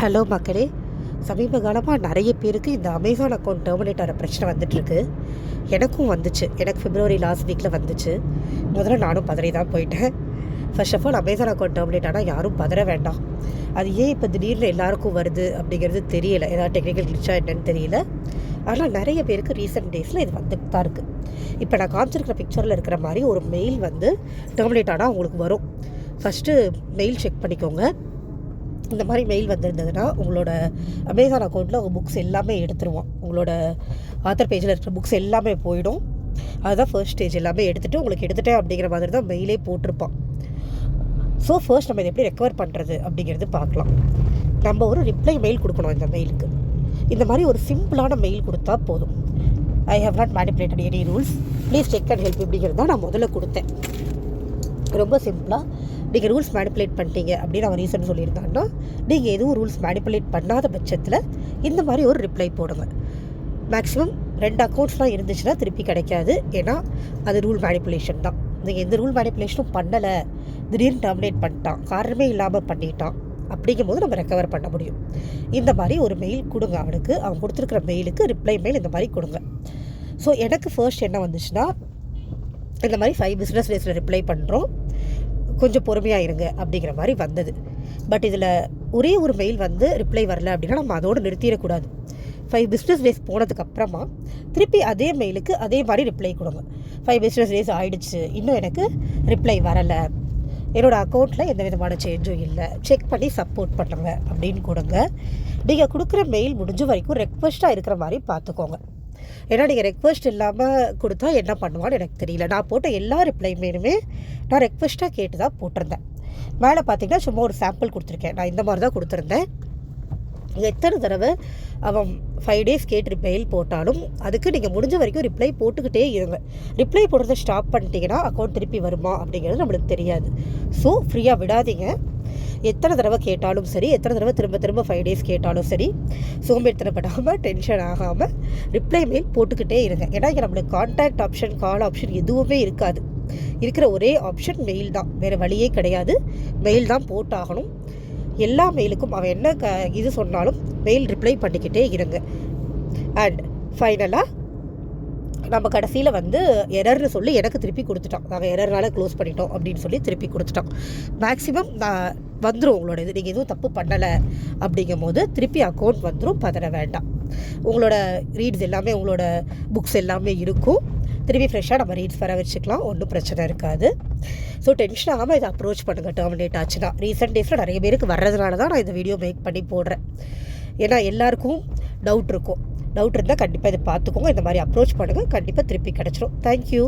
Hello மக்களே, சமீப காலமாக நிறைய பேருக்கு இந்த அமேசான் அக்கௌண்ட் டெர்மினேட் ஆகிற பிரச்சனை வந்துட்டுருக்கு. எனக்கும் வந்துச்சு. எனக்கு பிப்ரவரி லாஸ்ட் வீக்கில் வந்துச்சு. முதல்ல நானும் பதறி தான் போயிட்டேன். First of all Amazon account terminate ஆனால் யாரும் பதற வேண்டாம். அது ஏன் இப்போ திடீர்னு எல்லாருக்கும் வருது அப்படிங்கிறது தெரியல. ஏதாவது டெக்னிக்கல் கிளிச்சா என்னன்னு தெரியல. ஆனால் நிறைய பேருக்கு ரீசெண்ட் டேஸில் இது வந்துட்டு தான் இருக்குது. இப்போ நான் காமிச்சிருக்கிற பிக்சரில் இருக்கிற மாதிரி ஒரு மெயில் வந்து டெர்மினேட் ஆனால் உங்களுக்கு வரும். ஃபஸ்ட்டு மெயில் செக் பண்ணிக்கோங்க. இந்த மாதிரி மெயில் வந்திருந்ததுன்னா உங்களோட அமேசான் அக்கௌண்ட்டில் உங்கள் புக்ஸ் எல்லாமே எடுத்துருவோம். உங்களோட ஆத்தர் பேஜில் இருக்கிற புக்ஸ் எல்லாமே போயிடும். அதுதான் ஃபர்ஸ்ட் ஸ்டேஜ். எல்லாமே எடுத்துகிட்டு உங்களுக்கு எடுத்துட்டேன் அப்படிங்கிற மாதிரி தான் மெயிலே போட்டிருப்பான். ஸோ ஃபர்ஸ்ட் நம்ம இதை எப்படி ரெக்கவர் பண்ணுறது அப்படிங்கிறது பார்க்கலாம். நம்ம ஒரு ரிப்ளை மெயில் கொடுக்கணும். இந்த மெயிலுக்கு இந்த மாதிரி ஒரு சிம்பிளான மெயில் கொடுத்தா போதும். I have not manipulated any rules, please check and help இப்படிங்கிறது தான் நான் முதல்ல கொடுத்தேன். ரொம்ப சிம்பிளாக நீங்கள் ரூல்ஸ் மேனிப்புலேட் பண்ணிட்டீங்க அப்படின்னு அவன் ரீசன் சொல்லியிருந்தாங்கன்னா, நீங்கள் எதுவும் ரூல்ஸ் மேனிப்புலேட் பண்ணாத பட்சத்தில் இந்த மாதிரி ஒரு ரிப்ளை போடுங்க. மேக்ஸிமம் 2 அக்கௌண்ட்ஸ்லாம் இருந்துச்சுன்னா திருப்பி கிடைக்காது. ஏன்னா அது ரூல் மேனிப்புலேஷன் தான். நீங்கள் எந்த ரூல் மேனிப்புலேஷனும் பண்ணலை, திடீர்னு டெர்மினேட் பண்ணிட்டான், காரணமே இல்லாமல் பண்ணிட்டான், அப்படிங்கும்போது நம்ம ரெக்கவர் பண்ண முடியும். இந்த மாதிரி ஒரு மெயில் கொடுங்க அவனுக்கு. அவன் கொடுத்துருக்குற மெயிலுக்கு ரிப்ளை மெயில் இந்த மாதிரி கொடுங்க. ஸோ எனக்கு ஃபர்ஸ்ட் என்ன வந்துச்சுன்னா, இந்த மாதிரி 5 பிஸ்னஸ் டேஸில் ரிப்ளை பண்ணுறோம், கொஞ்சம் பொறுமையாக இருங்க அப்படிங்கிற மாதிரி வந்தது. பட் இதில் ஒரே ஒரு மெயில் வந்து ரிப்ளை வரல அப்படின்னா நம்ம அதோடு நிறுத்திடக்கூடாது. 5 பிஸ்னஸ் டேஸ் போனதுக்கப்புறமா திருப்பி அதே மெயிலுக்கு அதே மாதிரி ரிப்ளை கொடுங்க. 5 பிஸ்னஸ் டேஸ் ஆகிடுச்சு, இன்னும் எனக்கு ரிப்ளை வரலை, என்னோடய அக்கௌண்ட்டில் எந்த விதமான சேஞ்சும் இல்லை, செக் பண்ணி சப்போர்ட் பண்ணுங்க அப்படின்னு கொடுங்க. நீங்கள் கொடுக்குற மெயில் முடிஞ்ச வரைக்கும் ரெக்வஸ்ட்டாக இருக்கிற மாதிரி பார்த்துக்கோங்க. ஏன்னா நீங்கள் ரெக்வஸ்ட் இல்லாமல் கொடுத்தா என்ன பண்ணுவான்னு எனக்கு தெரியல. நான் போட்ட எல்லா ரிப்ளைமேனுமே நான் ரெக்வஸ்ட்டாக கேட்டு தான் போட்டிருந்தேன். மேலே பார்த்தீங்கன்னா சும்மா ஒரு சாம்பிள் கொடுத்துருக்கேன். நான் இந்த மாதிரி தான் கொடுத்துருந்தேன். எத்தனை தடவை அவன் 5 டேஸ் கேட்டு மெயில் போட்டாலும் அதுக்கு நீங்கள் முடிஞ்ச வரைக்கும் ரிப்ளை போட்டுக்கிட்டே இருங்க. ரிப்ளை போடுறதை ஸ்டாப் பண்ணிட்டீங்கன்னா அக்கௌண்ட் திருப்பி வருமா அப்படிங்கிறது நம்மளுக்கு தெரியாது. ஸோ ஃப்ரீயாக விடாதீங்க. எத்தனை தடவை கேட்டாலும் சரி, எத்தனை தடவை திரும்ப திரும்ப 5 டேஸ் கேட்டாலும் சரி, சோம்பேறித்தனப்படாமல் டென்ஷன் ஆகாமல் ரிப்ளை மெயில் போட்டுக்கிட்டே இருங்க. ஏன்னா இங்கே நம்மளுக்கு கான்டாக்ட் ஆப்ஷன், கால் ஆப்ஷன் எதுவுமே இருக்காது. இருக்கிற ஒரே ஆப்ஷன் மெயில் தான். வேறு வழியே கிடையாது. மெயில் தான் போட்டாகணும். எல்லா மெயிலுக்கும் அவன் என்ன இது சொன்னாலும் மெயில் ரிப்ளை பண்ணிக்கிட்டே இருங்க. அண்ட் ஃபைனலாக நம்ம கடைசியில் வந்து எரர்னு சொல்லி எனக்கு திருப்பி கொடுத்துட்டான். நாங்கள் எரர்னால க்ளோஸ் பண்ணிட்டோம் அப்படின்னு சொல்லி திருப்பி கொடுத்துட்டான். மேக்ஸிமம் நான் வந்துடும் உங்களோட இது. நீங்கள் எதுவும் தப்பு பண்ணலை அப்படிங்கும் போது திருப்பி அக்கௌண்ட் வந்துடும். பதற வேண்டாம். உங்களோட ரீட்ஸ் எல்லாமே, உங்களோட புக்ஸ் எல்லாமே இருக்கும். திருப்பி ஃப்ரெஷ்ஷாக நம்ம ரீட்ஸ் வர வச்சுக்கலாம். ஒன்றும் பிரச்சனை இருக்காது. ஸோ டென்ஷன் ஆகாமல் இதை அப்ரோச் பண்ணுங்கள். டெர்மினேட் ஆச்சுன்னா ரீசெண்ட் டேஸில் நிறைய பேருக்கு வர்றதுனால தான் நான் இந்த வீடியோ மேக் பண்ணி போடுறேன். ஏன்னா எல்லாருக்கும் டவுட் இருந்தால் கண்டிப்பாக இதை பார்த்துக்கோங்க. இந்த மாதிரி அப்ரோச் பண்ணுங்கள். கண்டிப்பாக திருப்பி கிடச்சிரும். தேங்க்யூ.